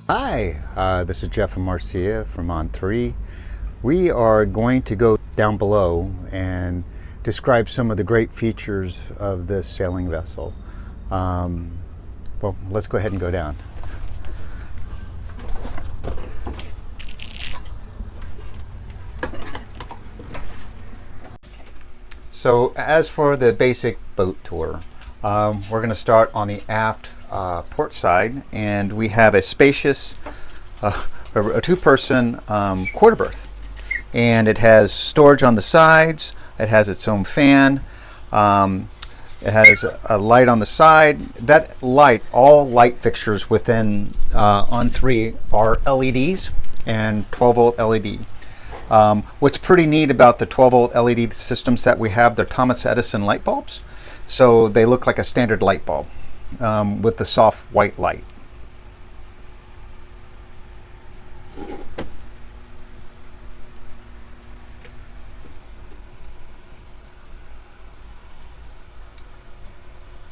Hi, this is Jeff and Marcia from On3. We are going to go down below and describe some of the great features of this sailing vessel. Well, let's go ahead and go down. So as for the basic boat tour, we're going to start on the aft port side, and we have a spacious a two-person quarter berth, and it has storage on the sides. It has its own fan. It has a light on the side. That light, all light fixtures within On3 are LEDs and 12-volt LED. What's pretty neat about the 12-volt LED systems that we have, they're Thomas Edison light bulbs. So they look like a standard light bulb with the soft white light.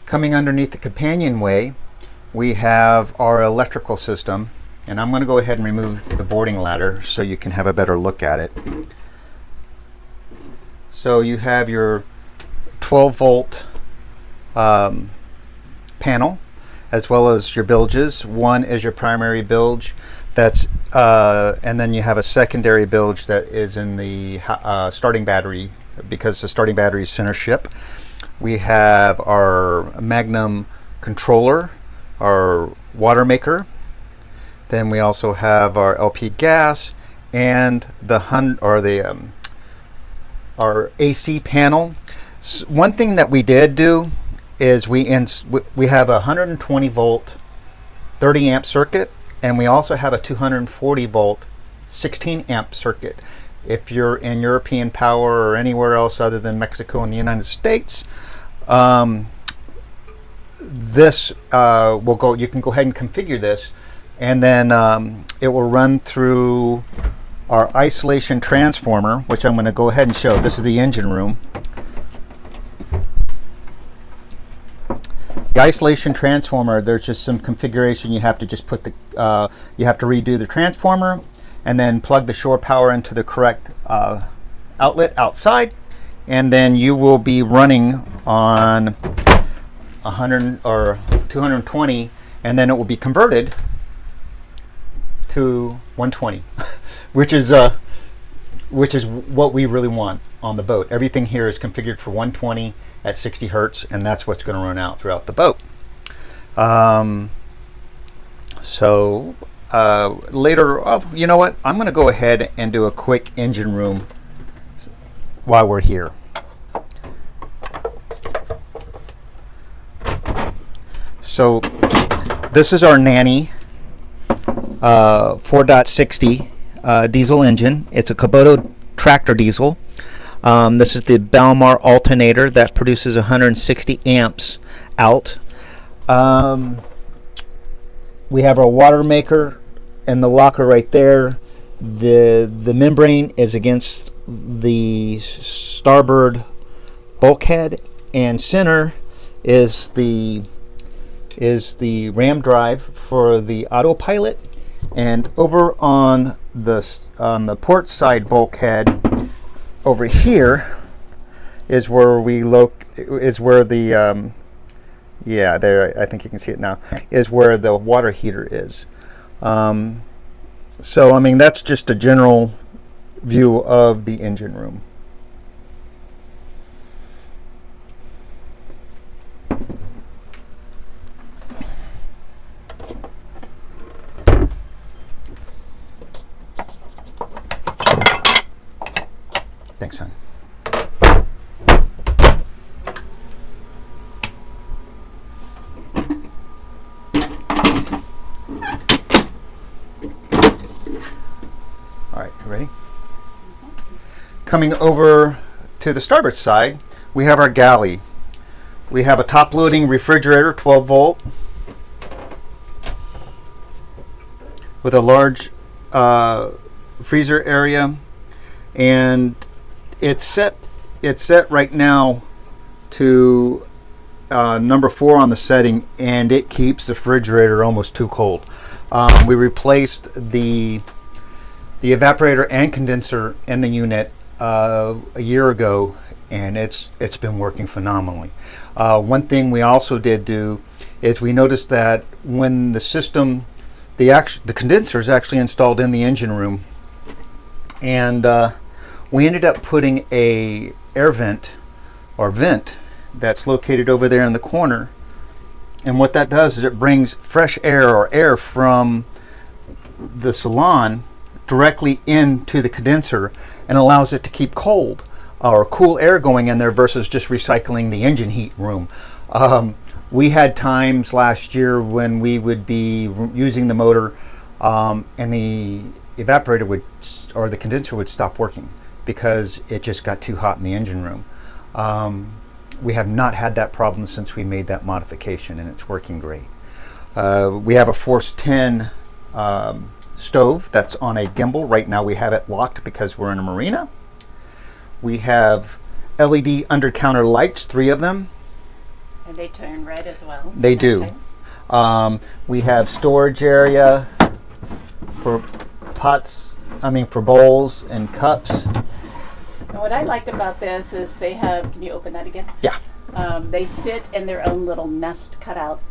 Coming underneath the companionway, we have our electrical system, and I'm going to go ahead and remove the boarding ladder so you can have a better look at it. So you have your 12-volt panel, as well as your bilges. One is your primary bilge, and then you have a secondary bilge that is in the starting battery, because the starting battery is center ship. We have our Magnum controller, our water maker. Then we also have our LP gas and our AC panel. One thing that we did do is we have a 120 volt 30 amp circuit, and we also have a 240 volt 16 amp circuit. If you're in European power or anywhere else other than Mexico and the United States, this will go. You can go ahead and configure this, and then it will run through our isolation transformer, which I'm going to go ahead and show. This is the engine room. The isolation transformer, there's just some configuration. You have to just put you have to redo the transformer, and then plug the shore power into the correct outlet outside, and then you will be running on 100 or 220, and then it will be converted to 120, which is what we really want on the boat. Everything here is configured for 120 at 60 hertz, and that's what's going to run out throughout the boat. Later, you know what? I'm going to go ahead and do a quick engine room while we're here. So this is our Nanny 4.60 diesel engine. It's a Kubota tractor diesel. This is the Balmar alternator that produces 160 amps out. We have our water maker and the locker right there. The membrane is against the starboard bulkhead, and center is the RAM drive for the autopilot. And over on the port side bulkhead, over here is where the there, I think you can see it now, is where the water heater is. So I mean, that's just a general view of the engine room. Thanks, hon. All right, you ready? Coming over to the starboard side, we have our galley. We have a top-loading refrigerator, 12 volt, with a large freezer area, and it's set right now to number 4 on the setting, and it keeps the refrigerator almost too cold. We replaced the evaporator and condenser in the unit a year ago, and it's been working phenomenally. One thing we also did do is we noticed that when the system, the condenser is actually installed in the engine room, and we ended up putting a air vent or vent that's located over there in the corner. And what that does is it brings fresh air or air from the salon directly into the condenser and allows it to keep cold or cool air going in there versus just recycling the engine heat room. We had times last year when we would be using the motor and the evaporator would, or the condenser would stop working because it just got too hot in the engine room. We have not had that problem since we made that modification, and it's working great. We have a Force 10 stove that's on a gimbal. Right now we have it locked because we're in a marina. We have LED under counter lights, 3 of them. And they turn red as well. They do. We have storage area for for bowls and cups. And what I like about this is they have, can you open that again? Yeah. They sit in their own little nest cut out.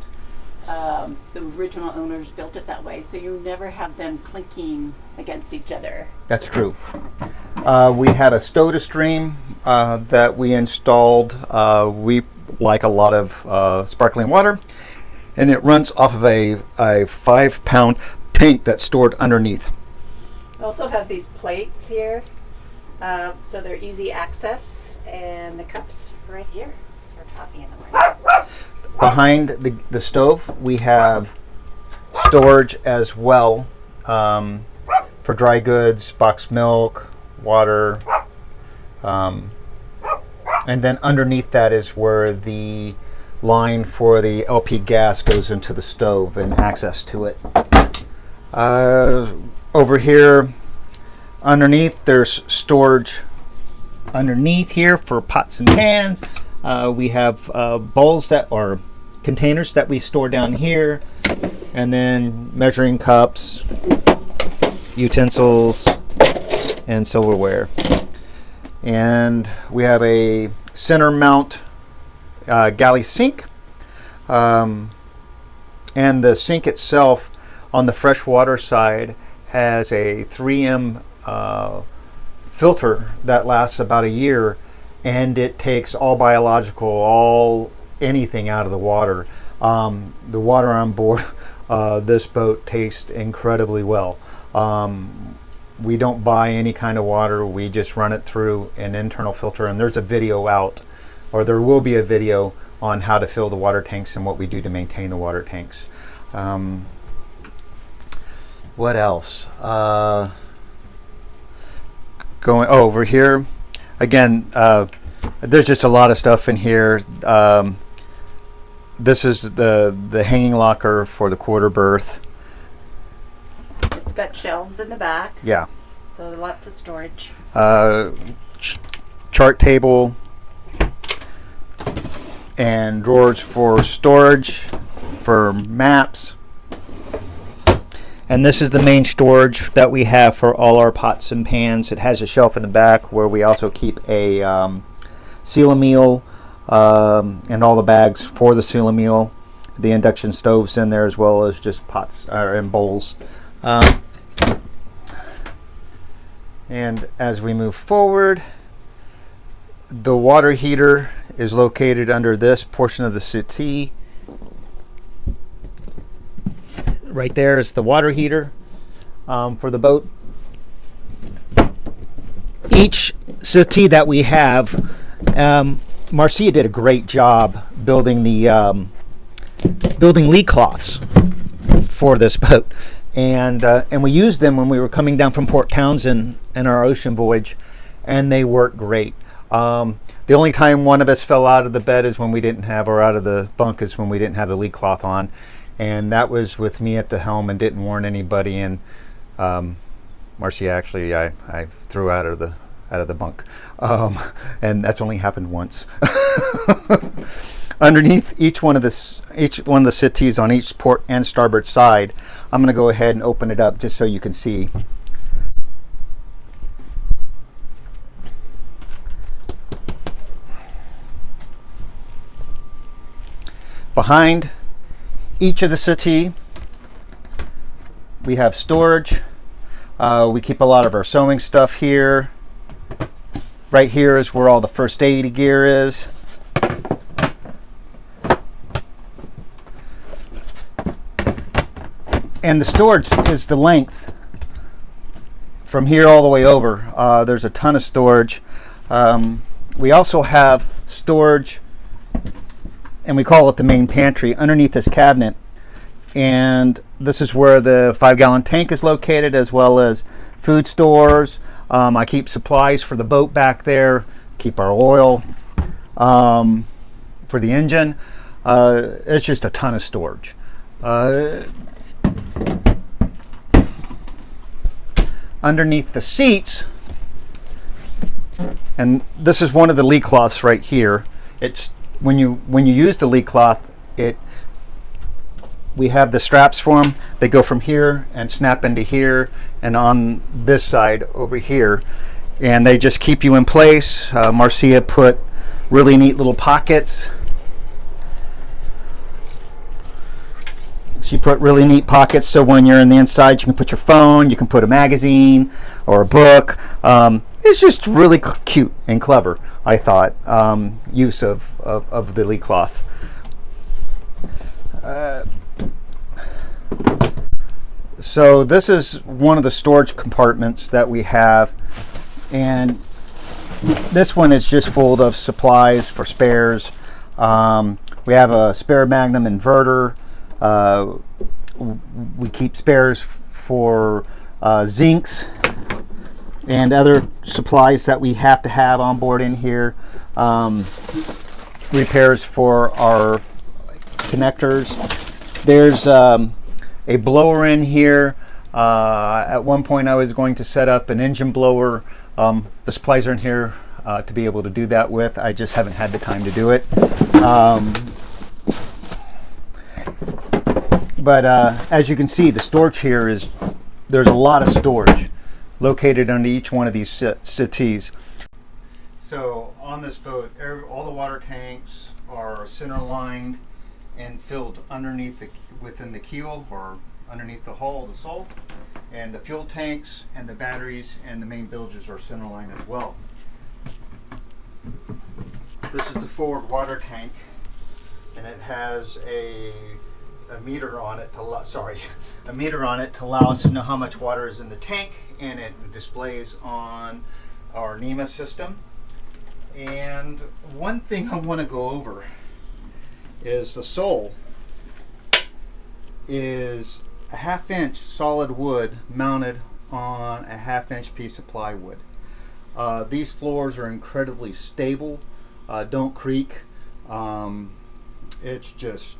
The original owners built it that way, so you never have them clinking against each other. That's true. We have a SodaStream that we installed. We like a lot of sparkling water, and it runs off of a 5-pound tank that's stored underneath. We also have these plates here, so they're easy access, and the cups right here for coffee in the morning. Behind the stove, we have storage as well for dry goods, boxed milk, water, and then underneath that is where the line for the LP gas goes into the stove and access to it. Over here, underneath, there's storage underneath here for pots and pans. We have bowls that are containers that we store down here, and then measuring cups, utensils, and silverware. And we have a center mount galley sink, and the sink itself on the freshwater side has a 3M filter that lasts about a year, and it takes all biological, anything out of the water. The water on board this boat tastes incredibly well. We don't buy any kind of water. We just run it through an internal filter, and there's a video out, or there will be a video on how to fill the water tanks and what we do to maintain the water tanks. What else? Going over here again, there's just a lot of stuff in here. This is the hanging locker for the quarter berth. It's got shelves in the back. Yeah. So lots of storage. Chart table and drawers for storage for maps. And this is the main storage that we have for all our pots and pans. It has a shelf in the back where we also keep a Seal-A-Meal and all the bags for the Seal-A-Meal. The induction stoves in there, as well as just pots and bowls. And as we move forward, the water heater is located under this portion of the settee. Right there is the water heater for the boat. Each settee that we have, Marcia did a great job building the building lee cloths for this boat, and we used them when we were coming down from Port Townsend in our ocean voyage, and they work great. The only time one of us fell out of the bed is when we didn't have, or out of the bunk is when we didn't have the lee cloth on, and that was with me at the helm and didn't warn anybody. And Marcia, actually, I threw out of the bunk, and that's only happened once. underneath each one of the settees on each port and starboard side, I'm going to go ahead and open it up just so you can see. Behind each of the settee, we have storage. We keep a lot of our sewing stuff here. Right here is where all the first aid gear is. And the storage is the length from here all the way over. There's a ton of storage. We also have storage, and we call it the main pantry, underneath this cabinet. And this is where the 5-gallon tank is located, as well as food stores. I keep supplies for the boat back there, keep our oil for the engine. It's just a ton of storage. Underneath the seats, and this is one of the lee cloths right here. It's when you use the lee cloth, we have the straps for them. They go from here and snap into here, and on this side over here, and they just keep you in place. Marcia put really neat little pockets. She put really neat pockets, so when you're in the inside, you can put your phone, you can put a magazine or a book. It's just really cute and clever, I thought, use of the lee cloth. So this is one of the storage compartments that we have, and this one is just full of supplies for spares. We have a spare Magnum inverter. We keep spares for zincs and other supplies that we have to have on board in here. Repairs for our connectors. There's a blower in here. At one point I was going to set up an engine blower. The supplies are in here to be able to do that with. I just haven't had the time to do it. But as you can see, the storage here there's a lot of storage located under each one of these settees. So on this boat, all the water tanks are center lined and filled within the keel or underneath the hull of the sole, and the fuel tanks and the batteries and the main bilges are center lined as well. This is the forward water tank, and it has a meter on it to allow us to know how much water is in the tank, and it displays on our NEMA system. And one thing I want to go over is the sole is a 1/2 inch solid wood mounted on a 1/2 inch piece of plywood. These floors are incredibly stable, don't creak. It's just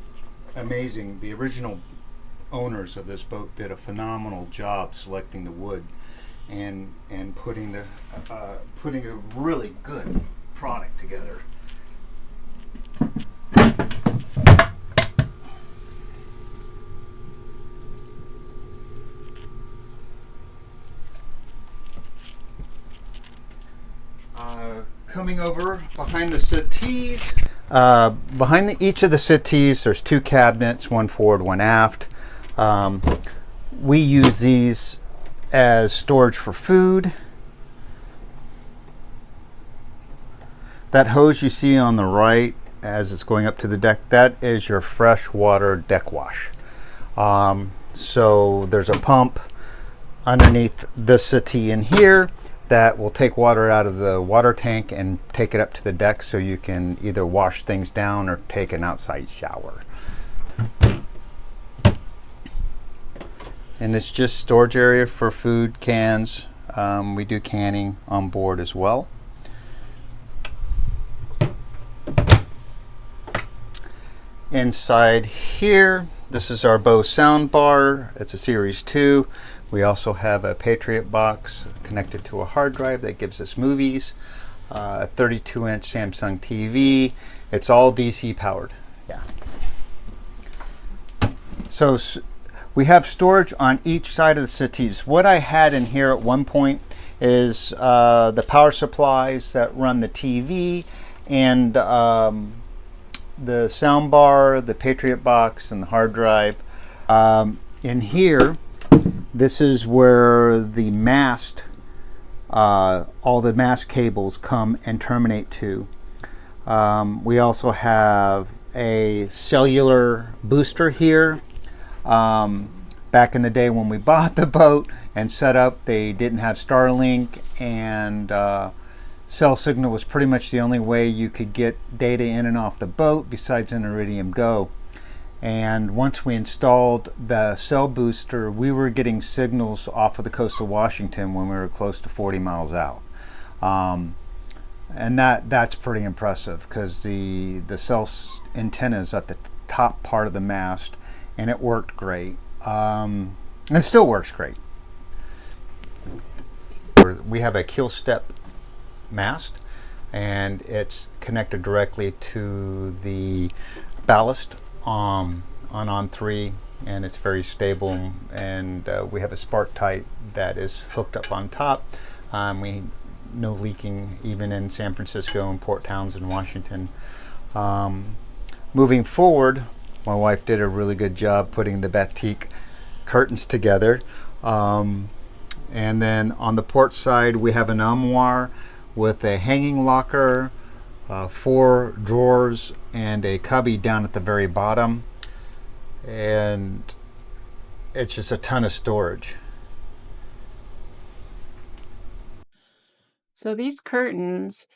amazing. The original owners of this boat did a phenomenal job selecting the wood and putting a really good product together. Coming over behind the settees, behind each of the settees there's 2 cabinets, one forward, one aft. We use these as storage for food. That hose you see on the right as it's going up to the deck, that is your freshwater deck wash. So there's a pump underneath the settee in here that will take water out of the water tank and take it up to the deck, so you can either wash things down or take an outside shower. And it's just storage area for food, cans. We do canning on board as well. Inside here, this is our Bose sound bar. It's a Series 2. We also have a Patriot box connected to a hard drive that gives us movies, a 32-inch Samsung TV, It's all DC powered. Yeah. So we have storage on each side of the settees. What I had in here at one point is the power supplies that run the TV and the sound bar, the Patriot box, and the hard drive. In here, this is where the mast, all the mast cables come and terminate to. We also have a cellular booster here. Back in the day when we bought the boat and set up, they didn't have Starlink, and cell signal was pretty much the only way you could get data in and off the boat besides an Iridium Go. And once we installed the cell booster, we were getting signals off of the coast of Washington when we were close to 40 miles out. And that's pretty impressive because the cell antenna is at the top part of the mast, and it worked great. And it still works great. We have a keel step mast, and it's connected directly to the ballast on 3, and it's very stable. And we have a Spark-Tight that is hooked up on top. No leaking even in San Francisco and Port Townsend, Washington. Moving forward, my wife did a really good job putting the batik curtains together. And then on the port side, we have an armoire with a hanging locker, 4 drawers, and a cubby down at the very bottom. And it's just a ton of storage. So these curtains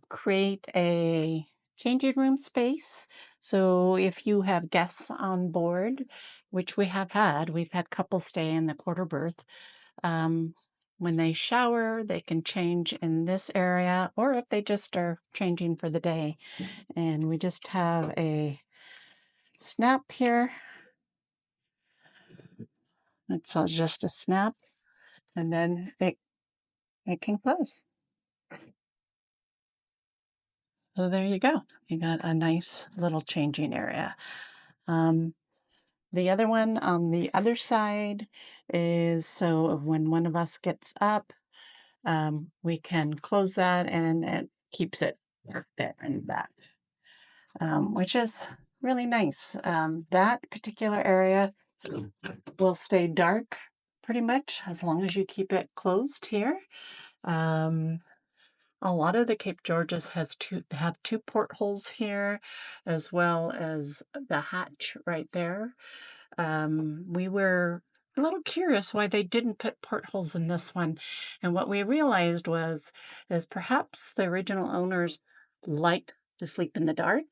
create a changing room space. So if you have guests on board, which we've had couples stay in the quarter berth. When they shower, they can change in this area, or if they just are changing for the day. And we just have a snap here. It's just a snap, and then it can close. So there you go. You got a nice little changing area. The other one on the other side is so when one of us gets up, we can close that and it keeps it there and that, which is really nice. That particular area will stay dark pretty much as long as you keep it closed here. A lot of the Cape Georges have 2 portholes here, as well as the hatch right there. We were a little curious why they didn't put portholes in this one, and what we realized is perhaps the original owners liked to sleep in the dark,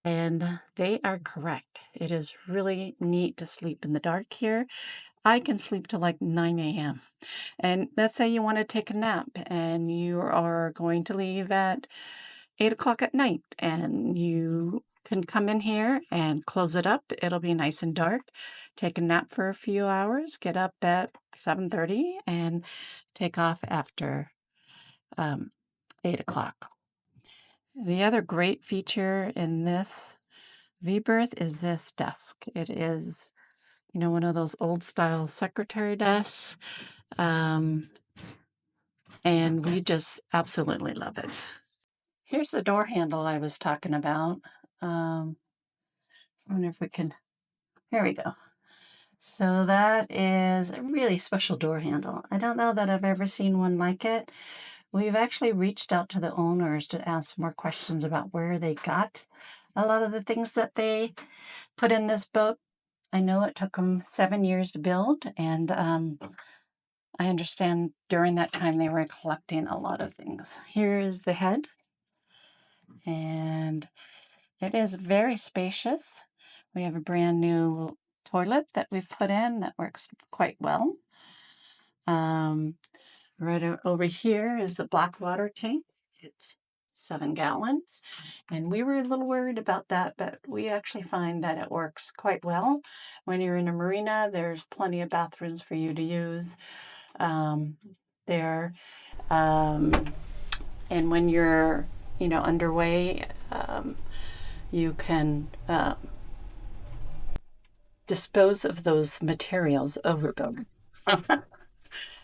and they are correct. It is really neat to sleep in the dark here. I can sleep till like 9 a.m. And let's say you want to take a nap and you are going to leave at 8 o'clock at night, and you can come in here and close it up. It'll be nice and dark. Take a nap for a few hours, get up at 7:30 and take off after 8 o'clock. The other great feature in this V-berth is this desk. It is, one of those old style secretary desks. And we just absolutely love it. Here's the door handle I was talking about. I wonder if we can, here we go. So that is a really special door handle. I don't know that I've ever seen one like it. We've actually reached out to the owners to ask more questions about where they got a lot of the things that they put in this boat. I know it took them 7 years to build, and I understand during that time they were collecting a lot of things. Here is the head, and it is very spacious. We have a brand new toilet that we've put in that works quite well. Right over here is the black water tank. It's 7 gallons, and we were a little worried about that, but we actually find that it works quite well. When you're in a marina, there's plenty of bathrooms for you to use there. And when you're, underway, you can dispose of those materials overboard,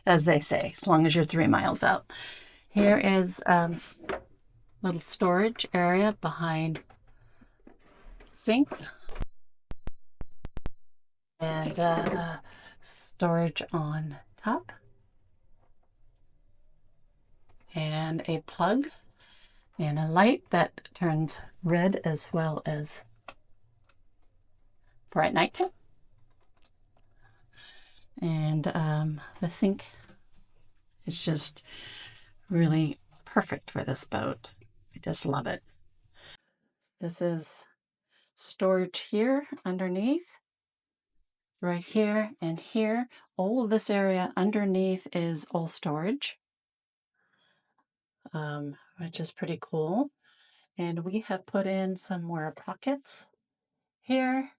as they say, as long as you're 3 miles out. Here is a little storage area behind sink, and storage on top, and a plug and a light that turns red as well as for at nighttime. And the sink is just really perfect for this boat. I just love it. This is storage here underneath, right here and here. All of this area underneath is all storage, which is pretty cool. And we have put in some more pockets here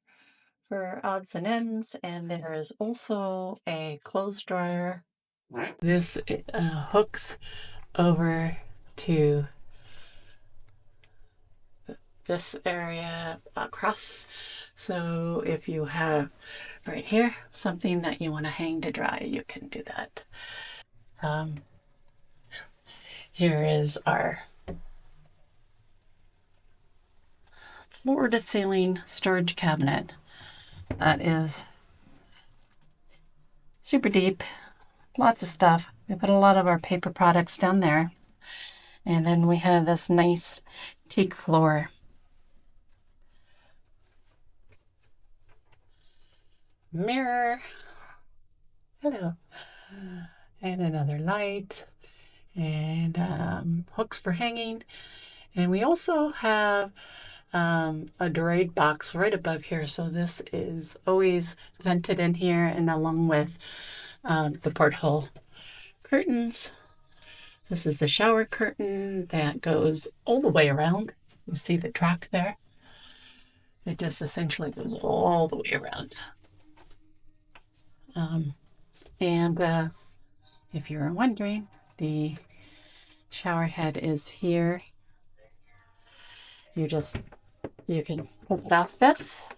for odds and ends, and there is also a clothes dryer. This hooks over to this area across, so if you have right here something that you want to hang to dry, you can do that. Here is our floor to ceiling storage cabinet that is super deep, lots of stuff. We put a lot of our paper products down there, and then we have this nice teak floor. Mirror, hello, and another light, and hooks for hanging. And we also have a Dorade box right above here, so this is always vented in here, and along with the porthole curtains. This is the shower curtain that goes all the way around. You see the track there? It just essentially goes all the way around. And if you're wondering, the shower head is here. You can pull it off this,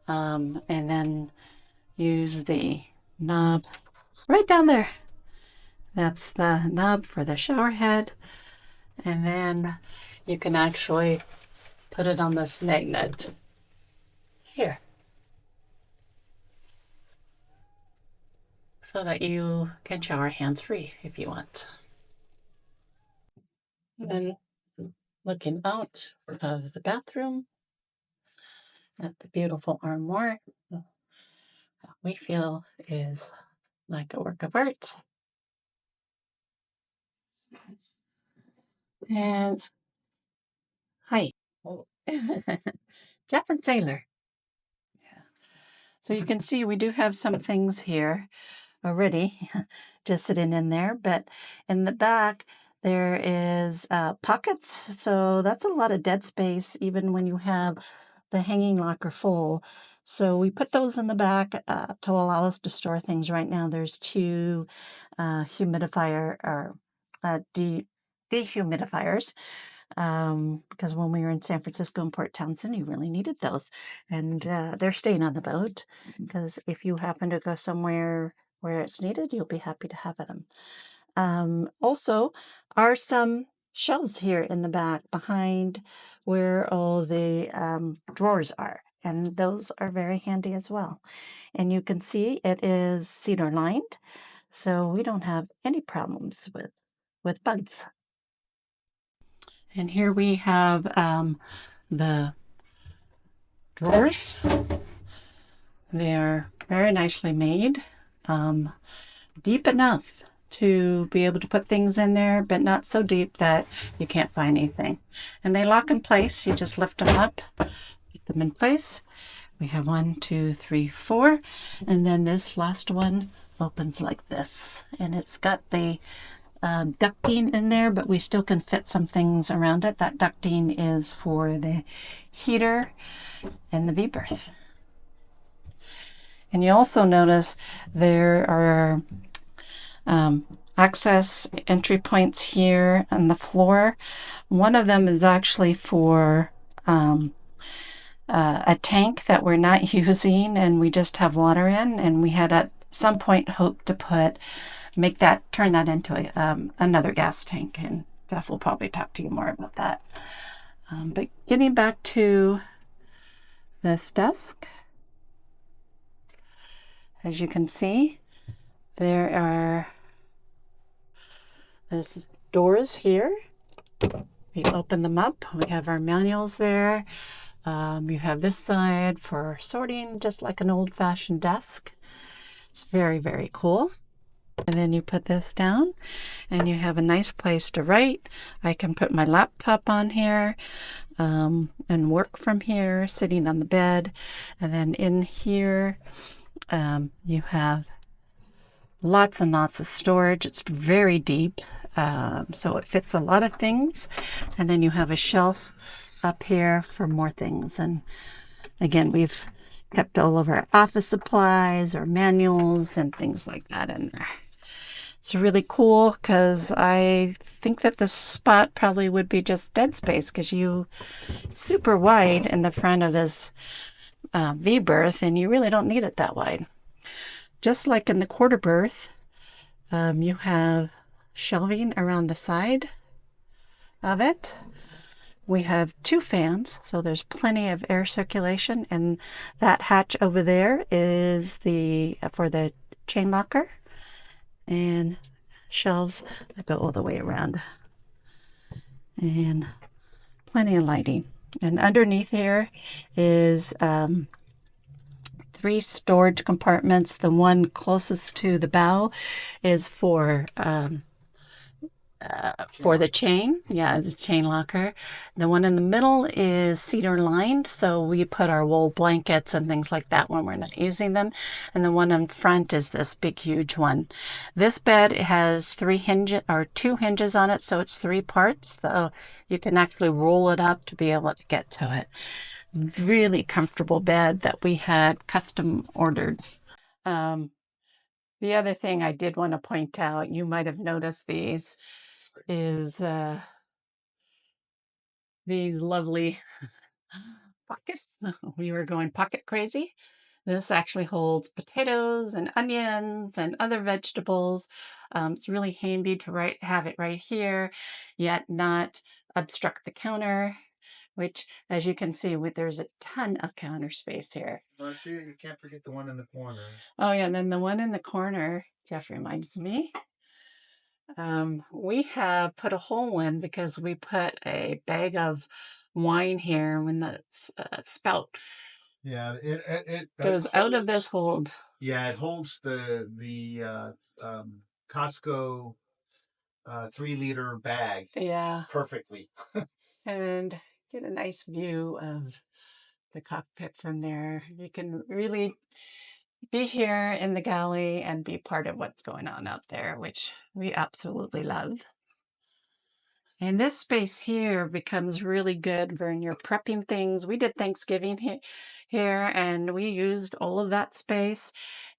and then use the knob right down there. That's the knob for the shower head, and then you can actually put it on this magnet here, so that you can shower hands-free if you want. And looking out of the bathroom at the beautiful armoire, we feel is like a work of art. And hi, Jeff and Sailor. Yeah. So you can see we do have some things here already just sitting in there, but in the back there is pockets, so that's a lot of dead space even when you have the hanging locker full. So we put those in the back to allow us to store things. Right now there's 2 humidifier or dehumidifiers, because when we were in San Francisco and Port Townsend, you really needed those, and they're staying on the boat, because if you happen to go somewhere where it's needed, you'll be happy to have them. Also are some shelves here in the back behind where all the drawers are, and those are very handy as well. And you can see it is cedar lined, so we don't have any problems with bugs. And here we have the drawers. They are very nicely made, deep enough to be able to put things in there, but not so deep that you can't find anything. And they lock in place. You just lift them up, get them in place. We have 1, 2, 3, 4, and then this last one opens like this, and it's got the ducting in there, but we still can fit some things around it. That ducting is for the heater and the V-berth. And you also notice there are access entry points here on the floor. One of them is actually for a tank that we're not using and we just have water in, and we had at some point hoped to turn that into another gas tank, and Jeff will probably talk to you more about that. But getting back to this desk, as you can see, there's doors here. We open them up. We have our manuals there. You have this side for sorting, just like an old-fashioned desk. It's very, very cool. And then you put this down and you have a nice place to write. I can put my laptop on here and work from here, sitting on the bed. And then in here, you have lots and lots of storage. It's very deep, so it fits a lot of things. And then you have a shelf up here for more things. And again, we've kept all of our office supplies, our manuals, and things like that in there. It's really cool because I think that this spot probably would be just dead space because super wide in the front of this V-berth, and you really don't need it that wide. Just like in the quarter berth, you have shelving around the side of it. We have 2 fans, so there's plenty of air circulation, and that hatch over there is for the chain locker, and shelves that go all the way around, and plenty of lighting. And underneath here is 3 storage compartments. The one closest to the bow is for the chain. Yeah, the chain locker. The one in the middle is cedar lined, so we put our wool blankets and things like that when we're not using them. And the one in front is this big, huge one. This bed has 2 hinges on it, so it's 3 parts. So you can actually roll it up to be able to get to it. Really comfortable bed that we had custom ordered. The other thing I did want to point out, you might have noticed these, is these lovely pockets. We were going pocket crazy. This actually holds potatoes and onions and other vegetables. It's really handy to have it right here, yet not obstruct the counter, which, as you can see, there's a ton of counter space here. Well, see, you can't forget the one in the corner. Oh yeah, and then the one in the corner, Jeff reminds me, we have put a hole in because we put a bag of wine here when the spout Yeah, it goes out of this hold. Yeah, it holds the Costco 3-liter bag Yeah, perfectly. and get a nice view of the cockpit from there. You can really be here in the galley and be part of what's going on out there, which we absolutely love. And this space here becomes really good when you're prepping things. We did Thanksgiving here and we used all of that space.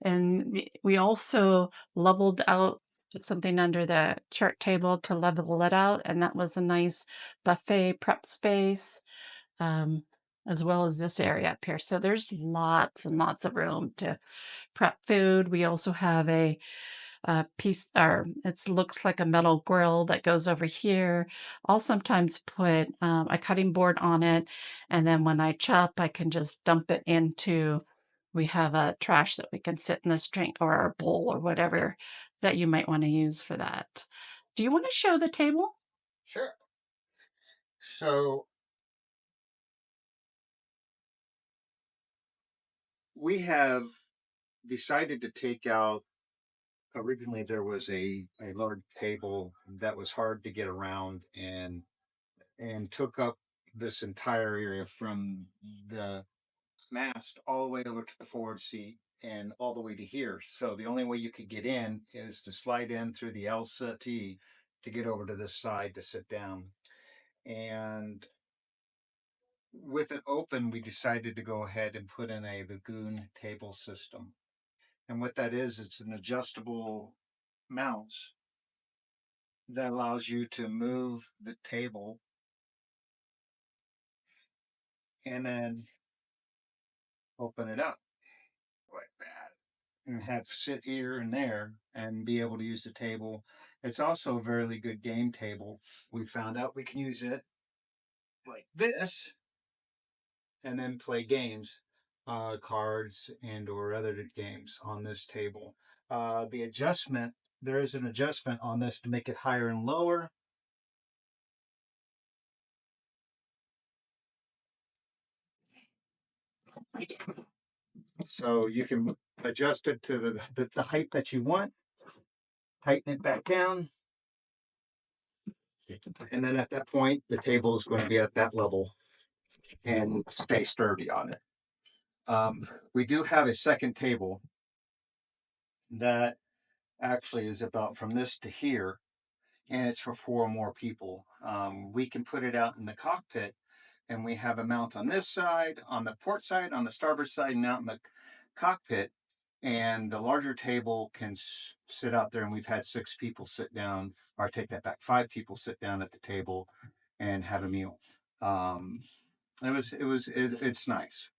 And we also leveled out, put something under the chart table to level it out. And that was a nice buffet prep space, as well as this area up here. So there's lots and lots of room to prep food. We also have a piece, or it looks like a metal grill that goes over here. I'll sometimes put a cutting board on it, and then when I chop, I can just dump it into. We have a trash that we can sit in this drink or a bowl or whatever that you might want to use for that. Do you want to show the table? Sure. So we have decided to take out. Originally, there was a large table that was hard to get around and took up this entire area from the mast all the way over to the forward seat and all the way to here. So the only way you could get in is to slide in through the L settee to get over to this side to sit down. And with it open, we decided to go ahead and put in a Lagoon table system. And what that is, it's an adjustable mounts that allows you to move the table and then open it up like that and have sit here and there and be able to use the table. It's also a very good game table. We found out we can use it like this and then play games, cards and or other games on this table. The adjustment, there is an adjustment on this to make it higher and lower. So you can adjust it to the height that you want, tighten it back down. And then at that point, the table is going to be at that level and stay sturdy on it. We do have a second table that actually is about from this to here, and it's for 4 more people. We can put it out in the cockpit, and we have a mount on this side, on the port side, on the starboard side, and out in the cockpit. And the larger table can sit out there, and we've had 6 people sit down, or take that back, 5 people sit down at the table and have a meal. It's nice.